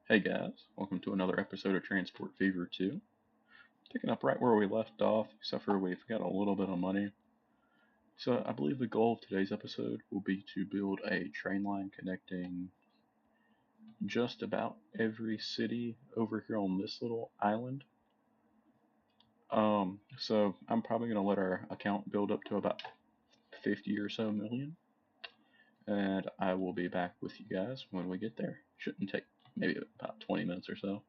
Hey guys, welcome to another episode of Transport Fever 2. Picking up right where we left off, except for we've got a little bit of money. So I believe the goal of today's episode will be to build a train line connecting just about every city over here on this little island. So I'm probably going to let our account build up to about 50 or so million, and I will be back with you guys when we get there. Shouldn't take maybe about 20 minutes or so.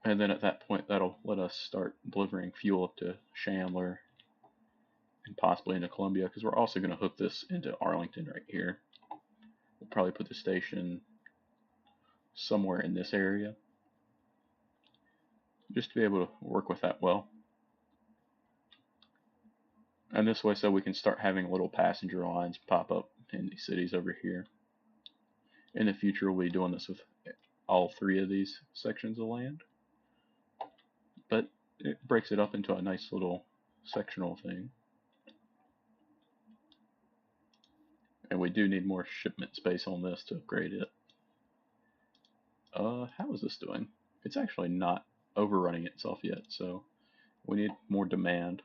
And then at that point, that'll let us start delivering fuel up to Chandler and possibly into Columbia, because we're also going to hook this into Arlington right here. We'll probably put the station somewhere in this area, just to be able to work with that well. And this way, so we can start having little passenger lines pop up in these cities over here. In the future, we'll be doing this with all three of these sections of land, but it breaks it up into a nice little sectional thing. And we do need more shipment space on this to upgrade it. How is this doing? It's actually not overrunning itself yet, so we need more demand.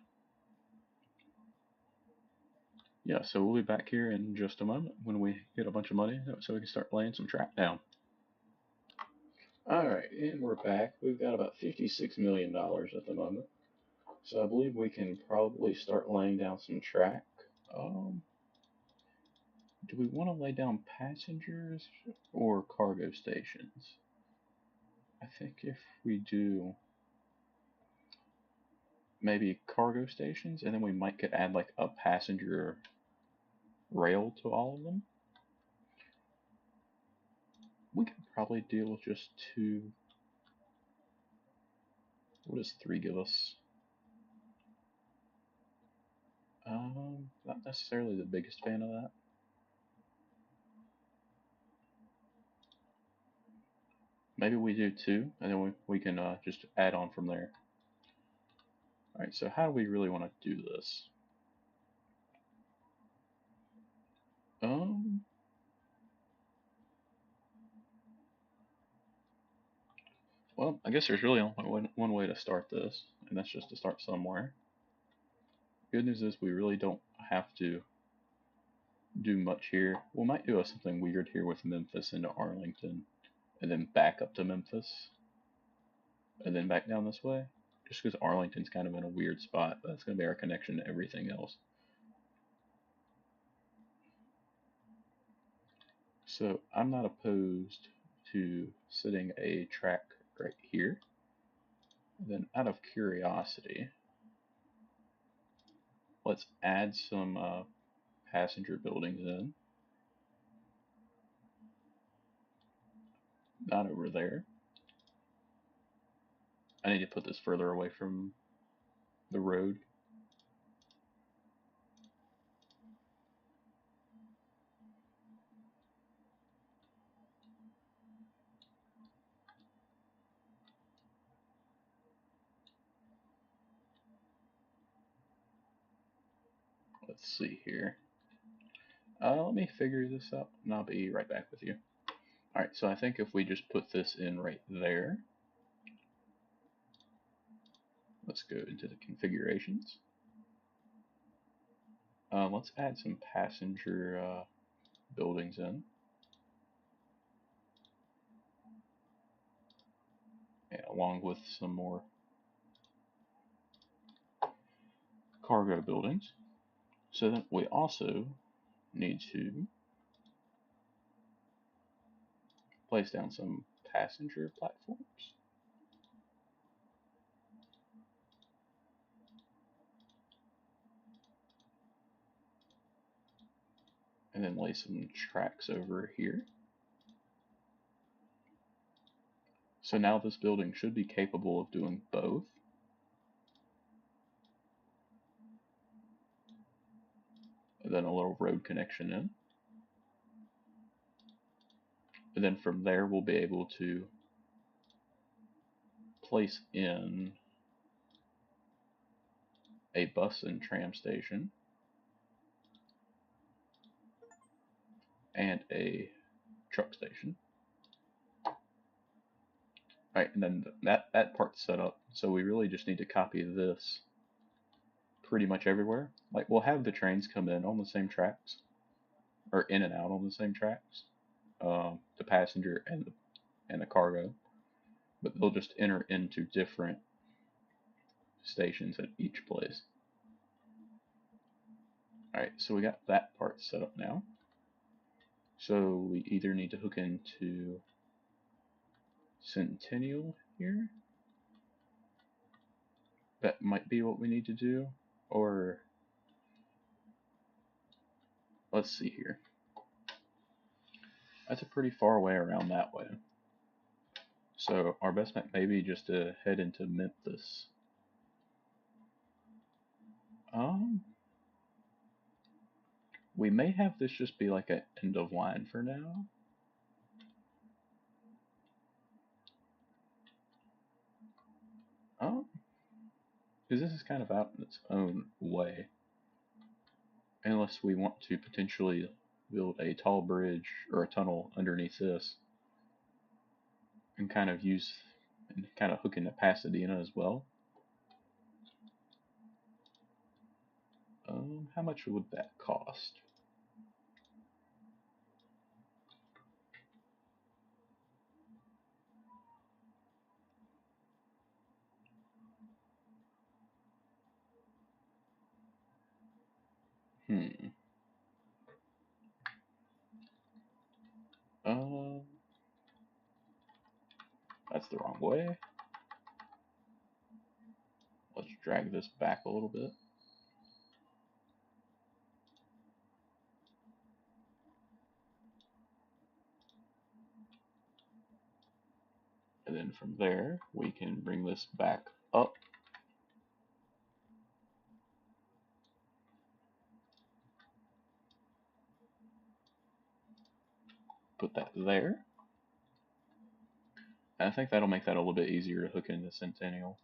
Yeah, so we'll be back here in just a moment when we get a bunch of money so we can start laying some track down. Alright, and we're back. We've got about $56 million at the moment. So I believe we can probably start laying down some track. Do we want to lay down passengers or cargo stations? I think if we do maybe cargo stations, and then we might could add like a passenger rail to all of them. We could probably deal with just two. What does three give us? Not necessarily the biggest fan of that. Maybe we do two, and then we can just add on from there. Alright, so how do we really want to do this? Um, well, I guess there's really only one way to start this, and that's just to start somewhere. Good news is we really don't have to do much here. We might do something weird here with Memphis into Arlington, and then back up to Memphis, and then back down this way. Just because Arlington's kind of in a weird spot, but that's going to be our connection to everything else. So I'm not opposed to sitting a track right here. Then out of curiosity, let's add some passenger buildings in. Not over there. I need to put this further away from the road. Let's see here. Let me figure this out, and I'll be right back with you. Alright, so I think if we just put this in right there, let's go into the configurations. Let's add some passenger buildings in. And along with some more cargo buildings. So then we also need to place down some passenger platforms. And then lay some tracks over here. So now this building should be capable of doing both. And then a little road connection in. And then from there we'll be able to place in a bus and tram station and a truck station. Alright, and then that part's set up, so we really just need to copy this pretty much everywhere. Like, we'll have the trains come in on the same tracks, or in and out on the same tracks, the passenger and the cargo, but they'll just enter into different stations at each place. Alright, so we got that part set up now. So we either need to hook into Centennial here. That might be what we need to do. Or, let's see here. That's a pretty far way around that way. So our best bet may be just to head into Memphis. Um, we may have this just be like an end of line for now. Because this is kind of out in its own way. Unless we want to potentially build a tall bridge or a tunnel underneath this and kind of hook into Pasadena as well. How much would that cost? Hmm. Um, that's the wrong way. Let's drag this back a little bit. And then from there, we can bring this back up. Put that there. And I think that'll make that a little bit easier to hook into Centennial.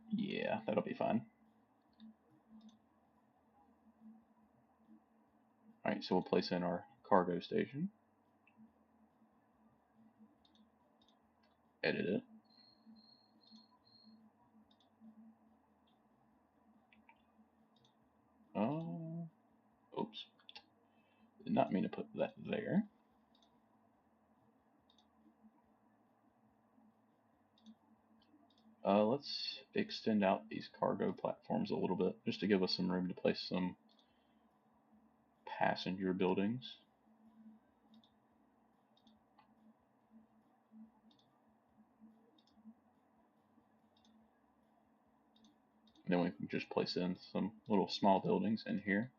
Yeah, that'll be fine. Alright, so we'll place in our cargo station. Edit it. Oops. Did not mean to put that there. Let's extend out these cargo platforms a little bit, just to give us some room to place some passenger buildings. Then we can just place in some little small buildings in here,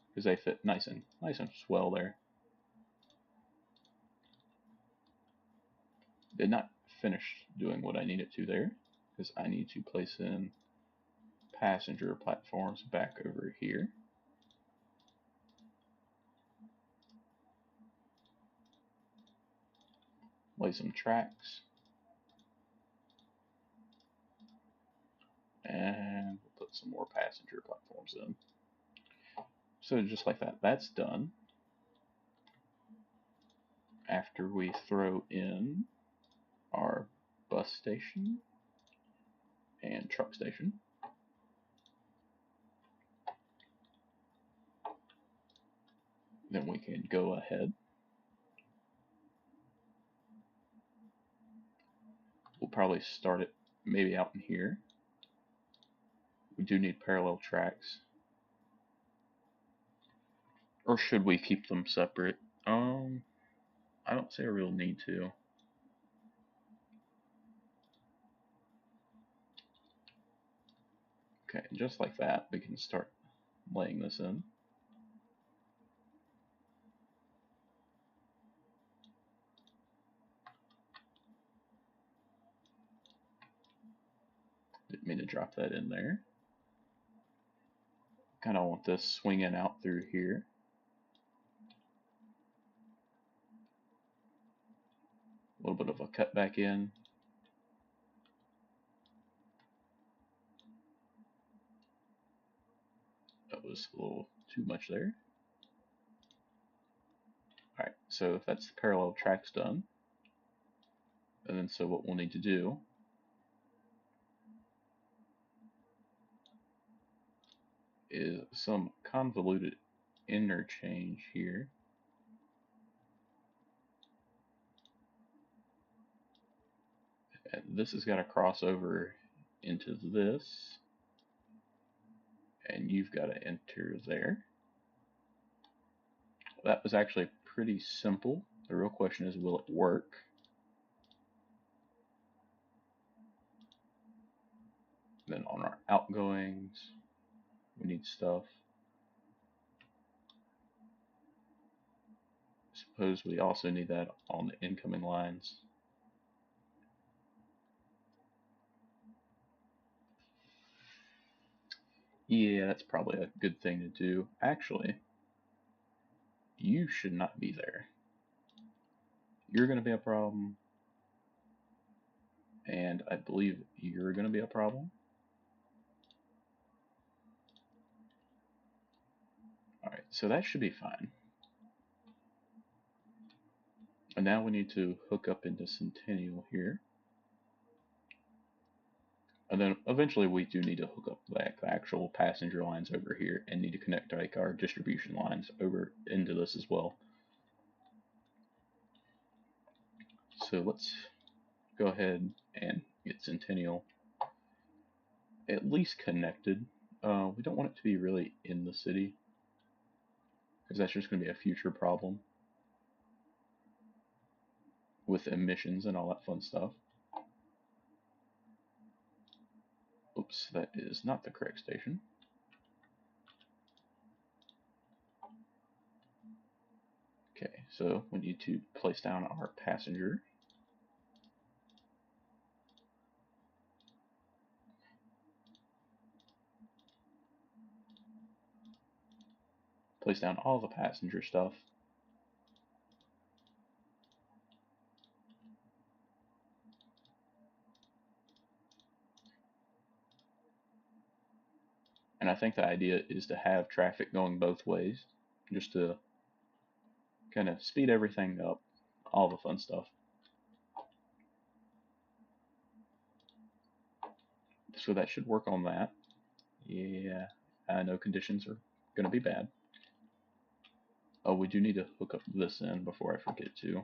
because they fit nice and swell there. Did not finish doing what I needed to there, because I need to place in passenger platforms back over here. Lay some tracks. And we'll put some more passenger platforms in. So just like that, that's done. After we throw in our bus station and truck station, then we can go ahead. We'll probably start it maybe out in here. We do need parallel tracks. Or should we keep them separate? I don't see a real need to. Okay, just like that, we can start laying this in. Didn't mean to drop that in there. Kind of want this swinging out through here. A little bit of a cut back in. That was a little too much there. Alright, so if that's the parallel tracks done, and then so what we'll need to do is some convoluted interchange here. And this has got to cross over into this, and you've got to enter there. That was actually pretty simple. The real question is, will it work? Then on our outgoings, we need stuff. Suppose we also need that on the incoming lines. Yeah, that's probably a good thing to do. Actually, you should not be there. You're going to be a problem, and I believe you're going to be a problem. Alright, so that should be fine. And now we need to hook up into Centennial here. And then eventually we do need to hook up like the actual passenger lines over here and need to connect like our distribution lines over into this as well. So let's go ahead and get Centennial at least connected. We don't want it to be really in the city because that's just going to be a future problem with emissions and all that fun stuff. Oops, that is not the correct station. Okay, so we need to place down our passenger. Place down all the passenger stuff. And I think the idea is to have traffic going both ways, just to kind of speed everything up, all the fun stuff. So that should work on that. Yeah, I know conditions are going to be bad. Oh, we do need to hook up this in before I forget to.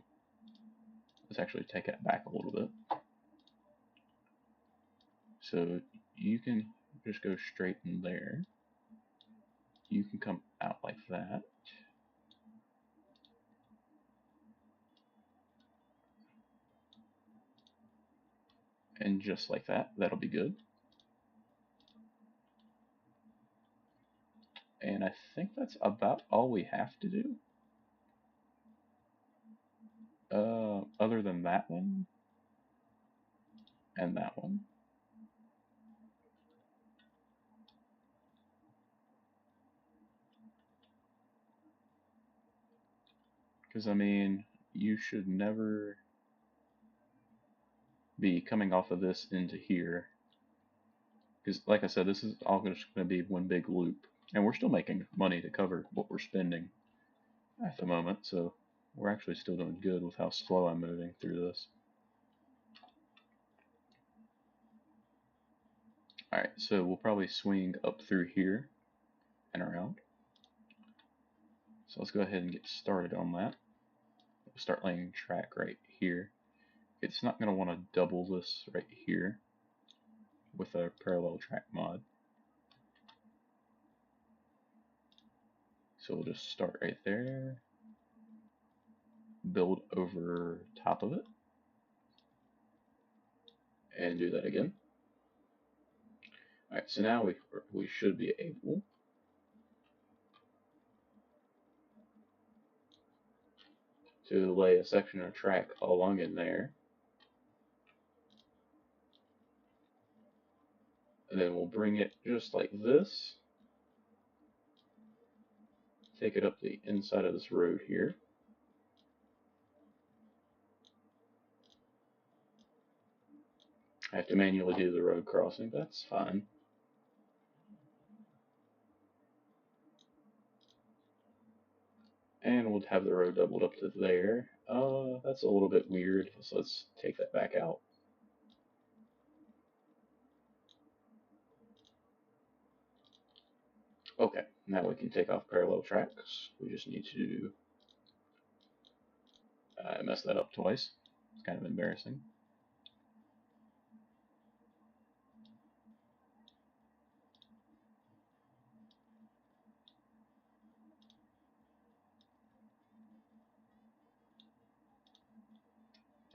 Let's actually take it back a little bit. So you can just go straight in there. You can come out like that. And just like that, that'll be good. And I think that's about all we have to do. Other than that one and that one. Because, I mean, you should never be coming off of this into here. Because, like I said, this is all just going to be one big loop. And we're still making money to cover what we're spending at the moment, so we're actually still doing good with how slow I'm moving through this. Alright, so we'll probably swing up through here and around. So let's go ahead and get started on that. We'll start laying track right here. It's not going to want to double this right here with a parallel track mod. So we'll just start right there, build over top of it, and do that again. Alright, so now we should be able to lay a section of track along in there. And then we'll bring it just like this. Take it up the inside of this road here. I have to manually do the road crossing, but that's fine. And we'll have the road doubled up to there. That's a little bit weird, so let's take that back out. Okay, now we can take off parallel tracks. We just need to mess that up twice. It's kind of embarrassing.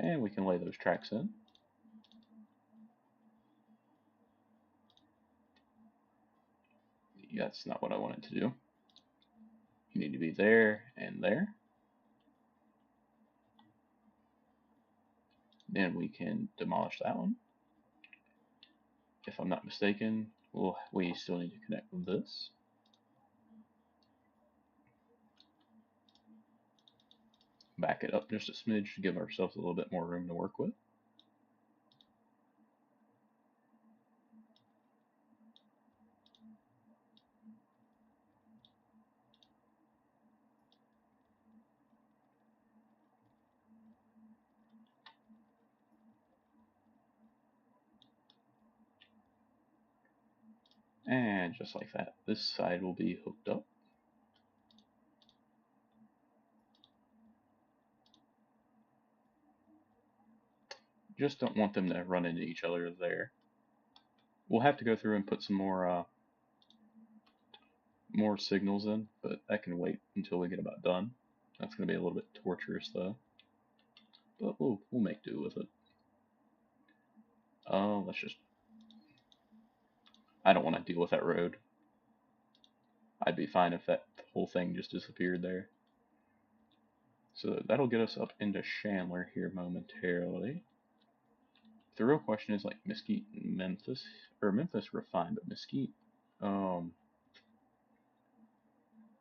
And we can lay those tracks in. That's not what I wanted to do. You need to be there and there. Then we can demolish that one. If I'm not mistaken, we still need to connect with this. Back it up just a smidge to give ourselves a little bit more room to work with. And just like that, this side will be hooked up. Just don't want them to run into each other there. We'll have to go through and put some more signals in, but that can wait until we get about done. That's going to be a little bit torturous though, but we'll make do with it. Let's just. I don't want to deal with that road. I'd be fine if that whole thing just disappeared there. So that'll get us up into Chandler here momentarily. The real question is like Mesquite and Memphis, or Memphis we're fine, but Mesquite, I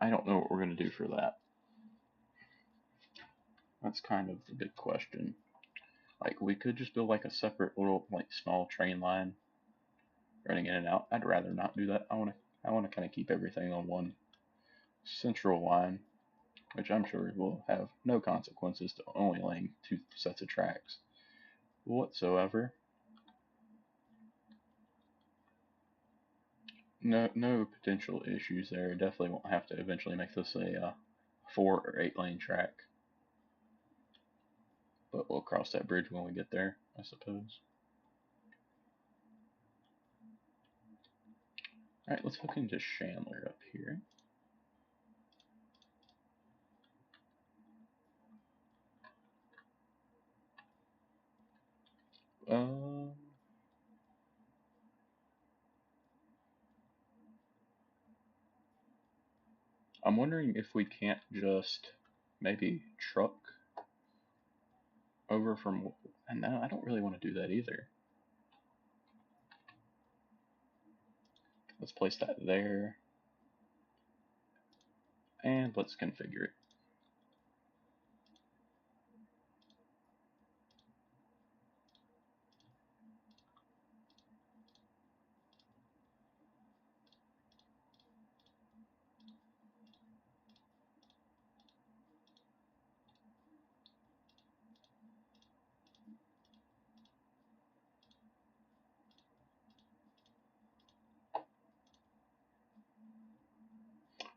don't know what we're gonna do for that. That's kind of the big question. Like we could just build like a separate little like small train line running in and out. I'd rather not do that. I wanna kind of keep everything on one central line, which I'm sure will have no consequences to only laying two sets of tracks whatsoever. No potential issues there. Definitely won't have to eventually make this a 4 or 8 lane track, but we'll cross that bridge when we get there, I suppose. All right, let's hook into Chandler up here. Um, I'm wondering if we can't just maybe truck over from. And no, I don't really want to do that either. Let's place that there, and let's configure it.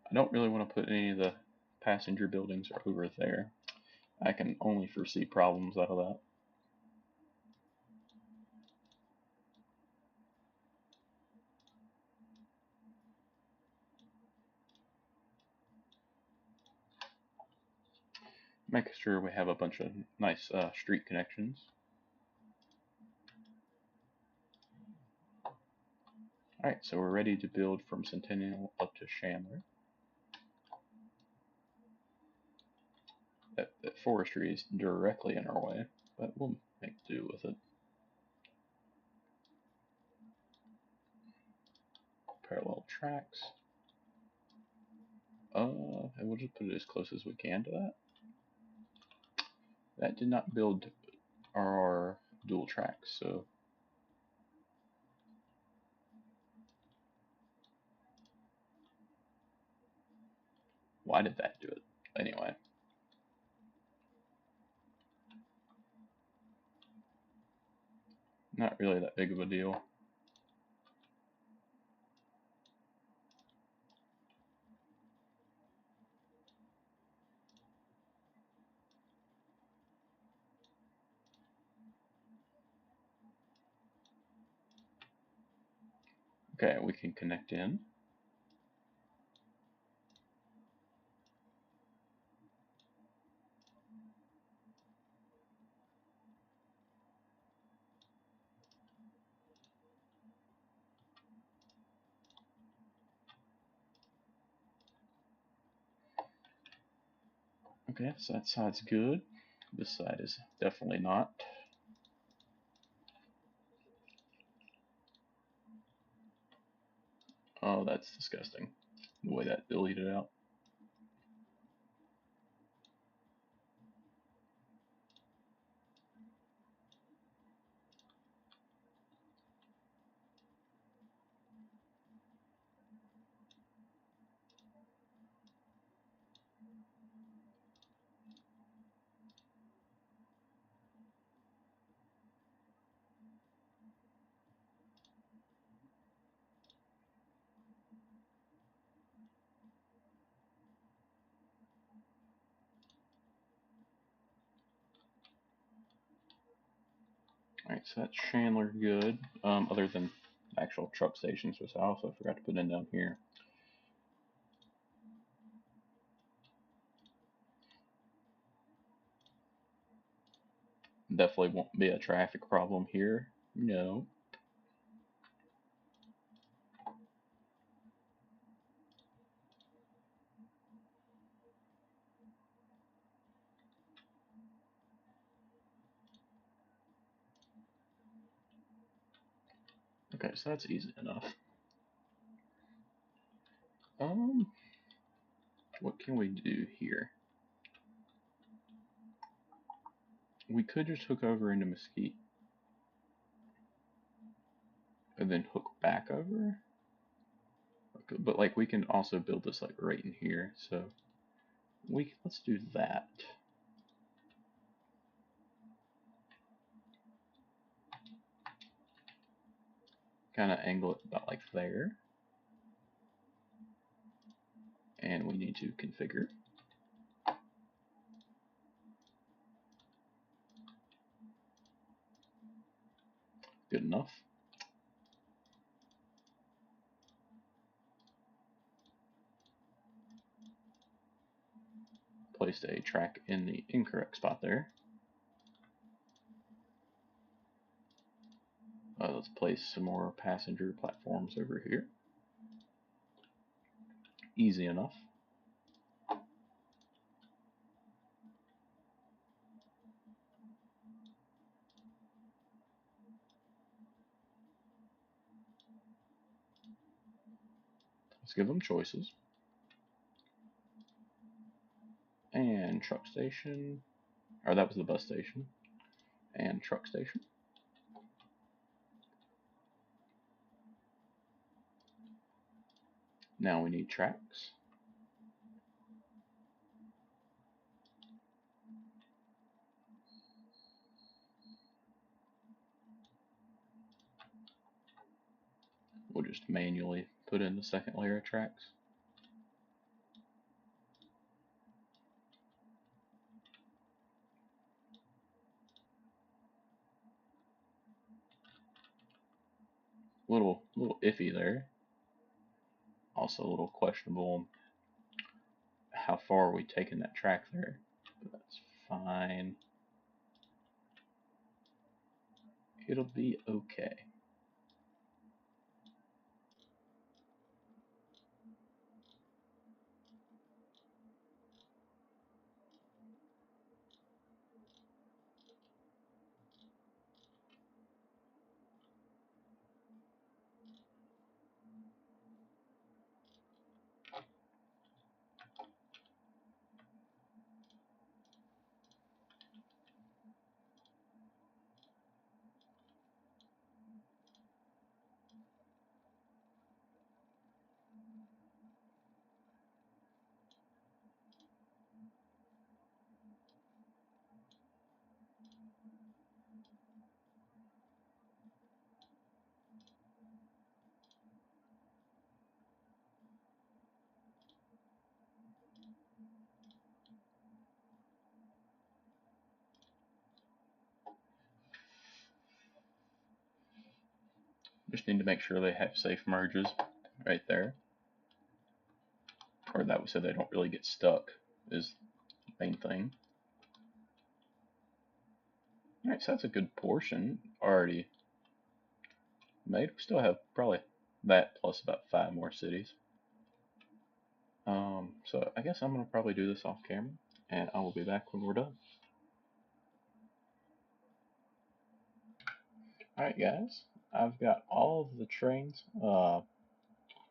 I don't really want to put any of the passenger buildings over there. I can only foresee problems out of that. Make sure we have a bunch of nice street connections. Alright, so we're ready to build from Centennial up to Chandler. That forestry is directly in our way, but we'll make do with it. Parallel tracks. And we'll just put it as close as we can to that. That did not build our dual tracks, so why did that do it? anyway. Not really that big of a deal. Okay, we can connect in. Okay, so that side's good. This side is definitely not. Oh, that's disgusting. The way that deleted out. Alright, so that's Chandler good. Other than actual truck stations, which I also forgot to put in down here. Definitely won't be a traffic problem here. No. Okay, so that's easy enough. What can we do here? We could just hook over into Mesquite and then hook back over. But like we can also build this like right in here, so let's do that. Kind of angle it about like there, and we need to configure. Good enough. Placed a track in the incorrect spot there. Let's place some more passenger platforms over here. Easy enough. Let's give them choices. And truck station, or that was the bus station. And truck station. Now we need tracks. We'll just manually put in the second layer of tracks. Little iffy there. Also a little questionable how far are we taking that track there. But that's fine. It'll be okay. Just need to make sure they have safe merges right there. Or that way so they don't really get stuck is the main thing. Alright, so that's a good portion already made. We still have probably that plus about 5 more cities. So I guess I'm going to probably do this off camera, and I will be back when we're done. Alright guys, I've got all of the trains, or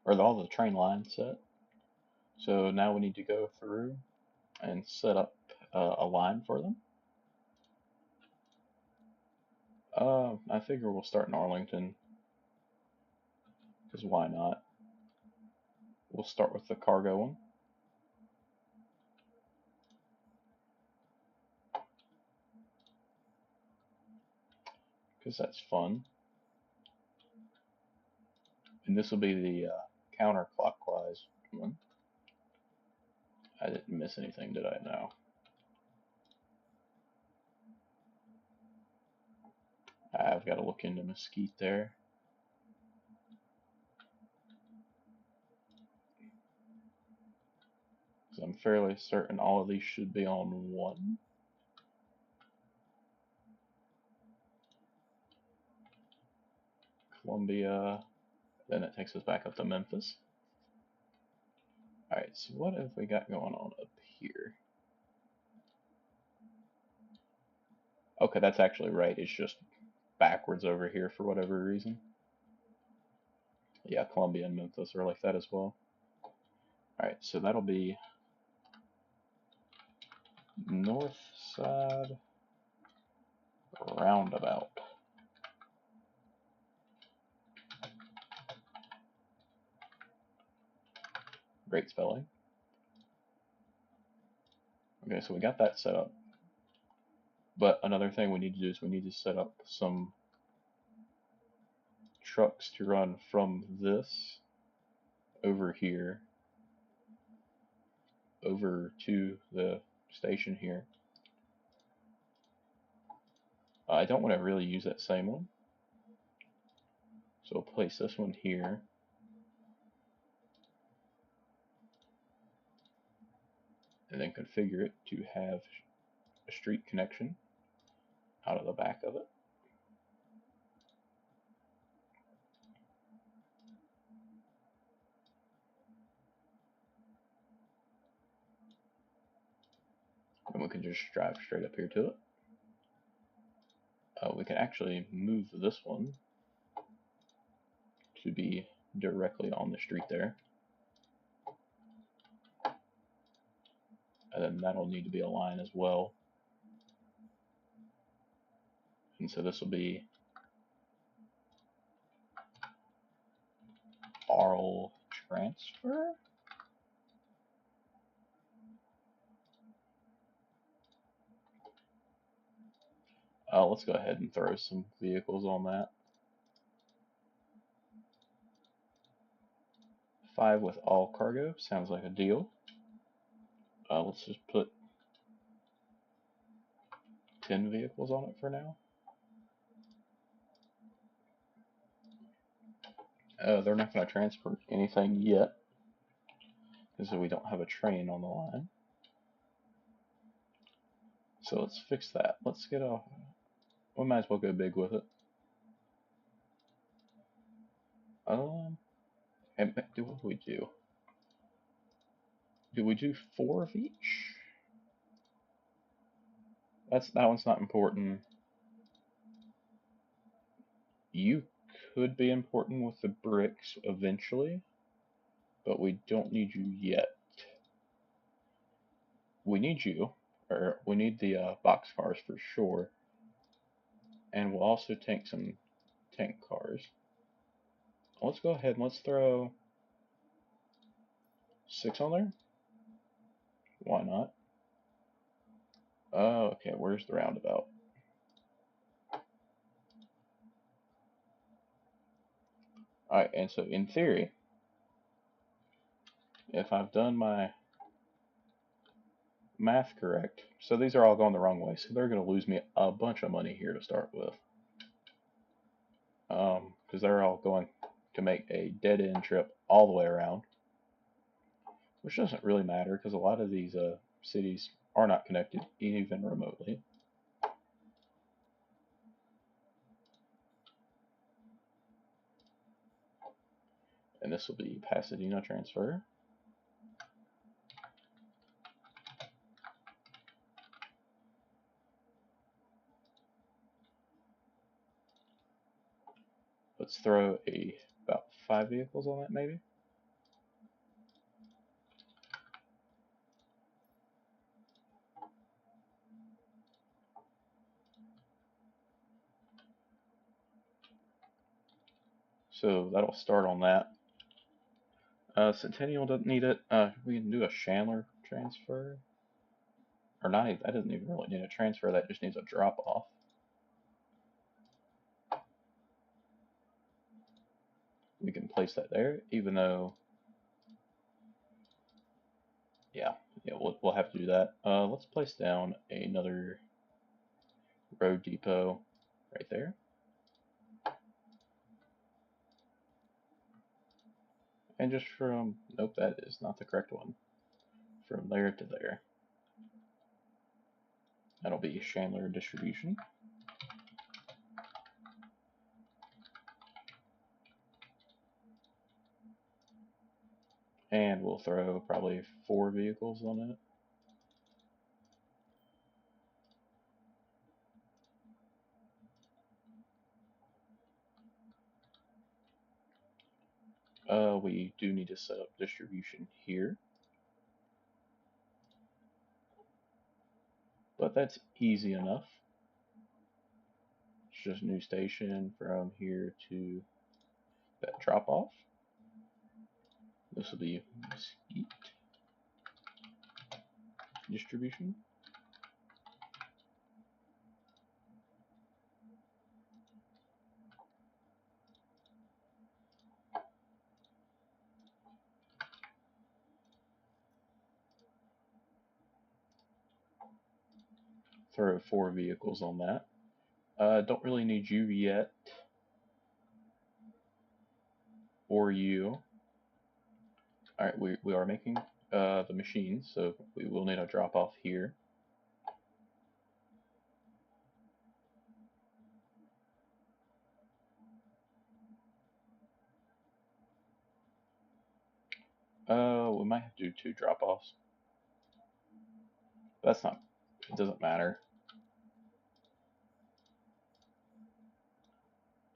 all the train lines set. So now we need to go through and set up a line for them. I figure we'll start in Arlington, because why not? We'll start with the cargo one. Because that's fun. And this will be the counterclockwise one. I didn't miss anything, did I? No. I've got to look into Mesquite there. Because I'm fairly certain all of these should be on one. Columbia. Then it takes us back up to Memphis. Alright, so what have we got going on up here? Okay, that's actually right. It's just backwards over here for whatever reason. Yeah, Columbia and Memphis are like that as well. Alright, so that'll be north side roundabout. Great spelling. Okay, so we got that set up. But another thing we need to do is we need to set up some trucks to run from this over here over to the station here. I don't want to really use that same one. So we'll place this one here. And then configure it to have a street connection out of the back of it. And we can just drive straight up here to it. We can actually move this one to be directly on the street there. And then that'll need to be a line as well. And so this will be Arl transfer. Let's go ahead and throw some vehicles on that. 5 with all cargo sounds like a deal. Let's just put 10 vehicles on it for now. They're not going to transfer anything yet because we don't have a train on the line. So let's fix that. Let's get a. We might as well go big with it. And what do we do? Do we do 4 of each? That one's not important. You could be important with the bricks eventually, but we don't need you yet. We need you, or we need the boxcars for sure, and we'll also take some tank cars. Let's go ahead and let's throw 6 on there. Why not? Oh, okay, where's the roundabout? Alright, and so in theory, if I've done my math correct, so these are all going the wrong way, so they're going to lose me a bunch of money here to start with. because they're all going to make a dead end trip all the way around, which doesn't really matter because a lot of these cities are not connected even remotely. And this will be Pasadena transfer. Let's throw about 5 vehicles on that maybe. So that'll start on that. Centennial doesn't need it. We can do a Chandler transfer. Or not, that doesn't even really need a transfer, that just needs a drop off. We can place that there, even though, yeah, we'll have to do that. Let's place down another road depot right there. And just from, nope, that is not the correct one. From there to there. That'll be Chandler distribution. And we'll throw probably 4 vehicles on it. We do need to set up distribution here. But that's easy enough. It's just new station from here to that drop off. This will be Mesquite distribution. Throw 4 vehicles on that. Don't really need you yet, or you. Alright, we are making the machines, so we will need a drop off here. We might have to do 2 drop offs. That's not, it doesn't matter.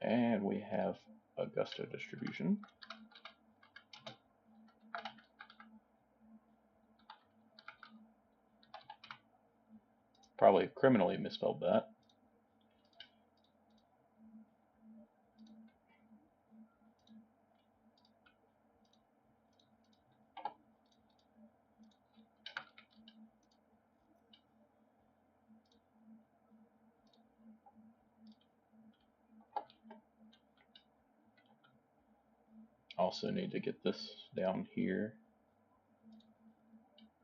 And we have Augusta distribution. Probably criminally misspelled that. Also need to get this down here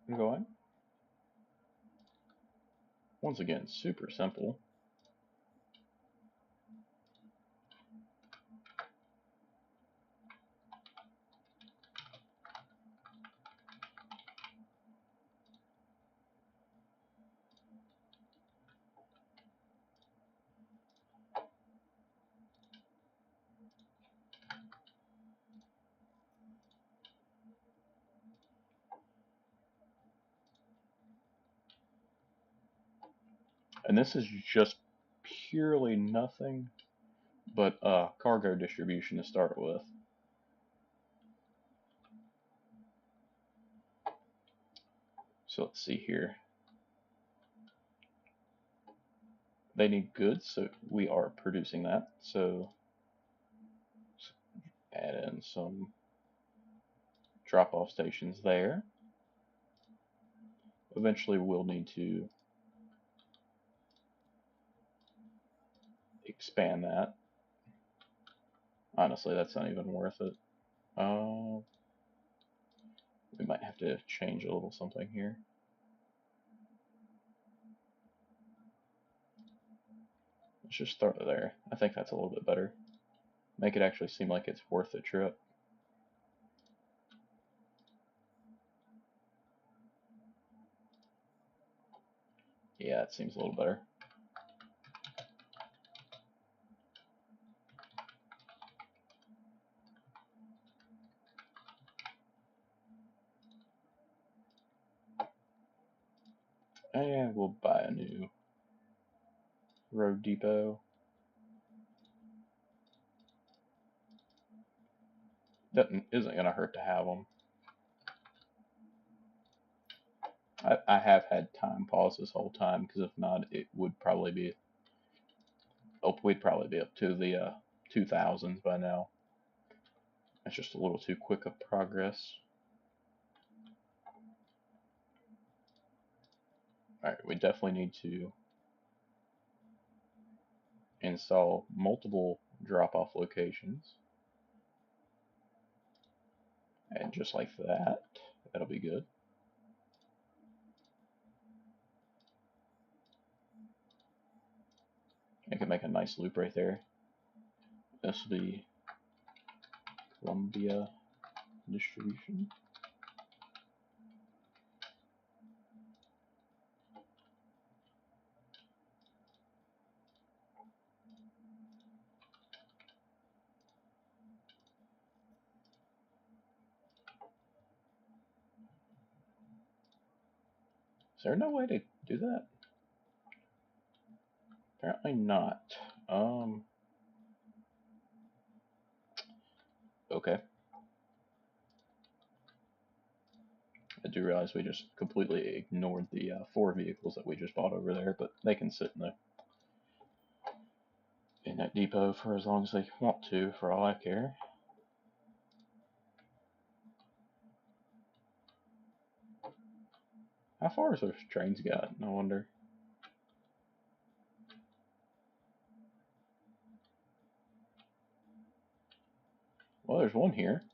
and going. Once again, super simple. And this is just purely nothing but cargo distribution to start with. So let's see here. They need goods, so we are producing that. So add in some drop-off stations there. Eventually we'll need to expand that. Honestly, that's not even worth it. We might have to change a little something here. Let's just start there. I think that's a little bit better. Make it actually seem like it's worth the trip. Yeah, it seems a little better. And we'll buy a new road depot. That isn't going to hurt to have them. I have had time pause this whole time, because if not, it would probably be. Oh, we'd probably be up to the 2000s by now. That's just a little too quick of progress. Alright, we definitely need to install multiple drop-off locations. And just like that, that'll be good. I can make a nice loop right there. This will be Columbia distribution. Is there no way to do that? Apparently not. Okay. I do realize we just completely ignored the 4 vehicles that we just bought over there, but they can sit in that depot for as long as they want to, for all I care. How far has those trains got? I wonder. Well, there's one here.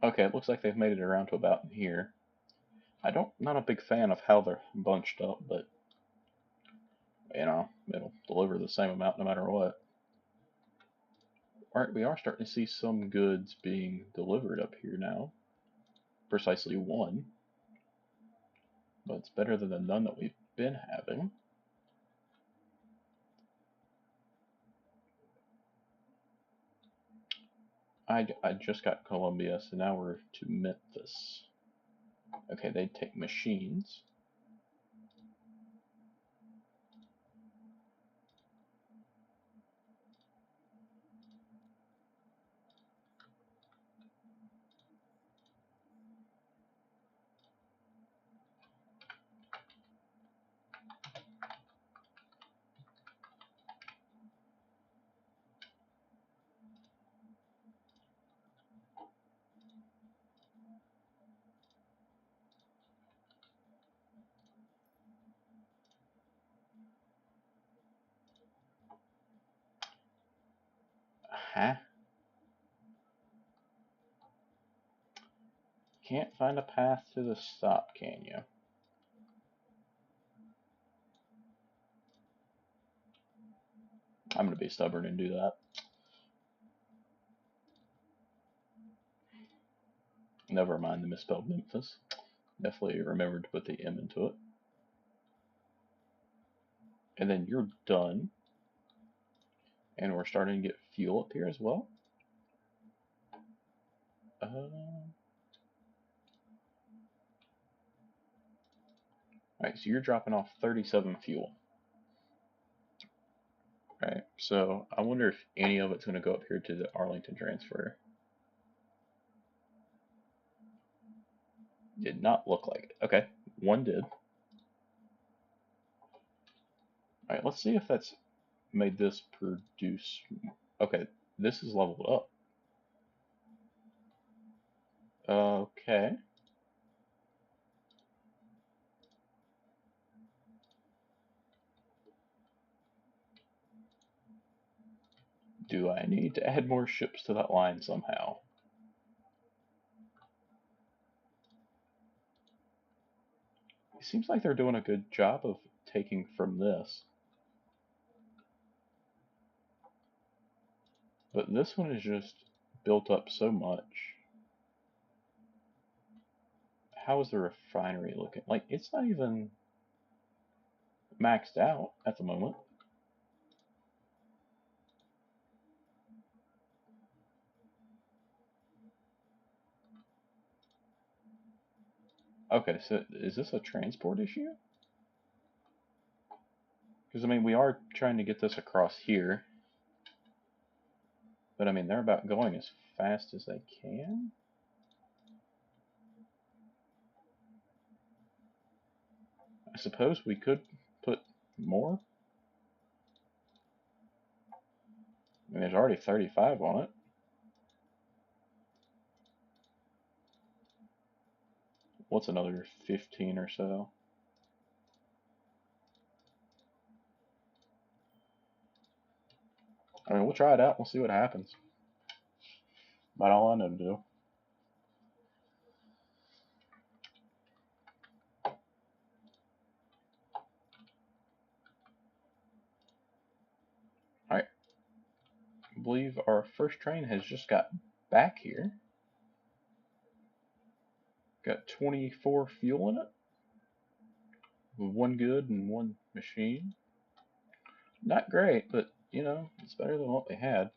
Okay, it looks like they've made it around to about here. Not a big fan of how they're bunched up, but it'll deliver the same amount no matter what. Alright, we are starting to see some goods being delivered up here now. Precisely one. But it's better than the none that we've been having. I just got Columbia, so now we're to Memphis. Okay, they take machines. Huh? Can't find a path to the stop, can you? I'm gonna be stubborn and do that. Never mind the misspelled Memphis. Definitely remembered to put the M into it. And then you're done. And we're starting to get fuel up here as well. Alright, so you're dropping off 37 fuel. Right, so I wonder if any of it's going to go up here to the Arlington transfer. Did not look like it. Okay, one did. Alright, let's see if that's made this produce. Okay, this is leveled up. Okay. Do I need to add more ships to that line somehow? It seems like they're doing a good job of taking from this. But this one is just built up so much. How is the refinery looking? Like, it's not even maxed out at the moment. Okay, so is this a transport issue? Because, I mean, we are trying to get this across here. But, I mean, they're about going as fast as they can. I suppose we could put more. I mean, there's already 35 on it. What's another 15 or so? I mean, we'll try it out. We'll see what happens. About all I know to do. Alright. I believe our first train has just got back here. Got 24 fuel in it. With one good and one machine. Not great, but, you know, it's better than what we had.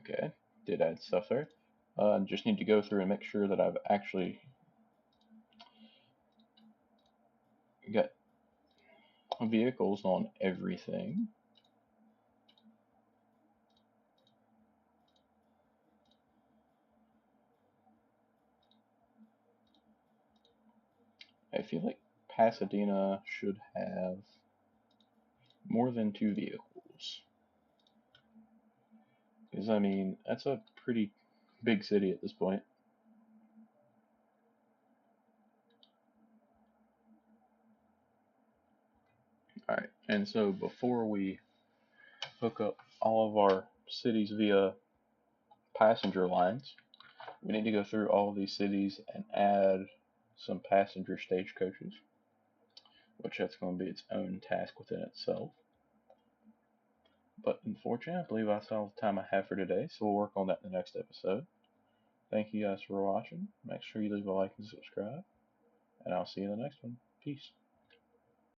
Okay. Did add stuff there. Just need to go through and make sure that I've actually got vehicles on everything. I feel like Pasadena should have more than 2 vehicles. Because, I mean, that's a pretty big city at this point. Alright, and so before we hook up all of our cities via passenger lines, we need to go through all of these cities and add some passenger stagecoaches, which that's going to be its own task within itself. But unfortunately, I believe that's all the time I have for today, so we'll work on that in the next episode. Thank you guys for watching. Make sure you leave a like and subscribe, and I'll see you in the next one. Peace.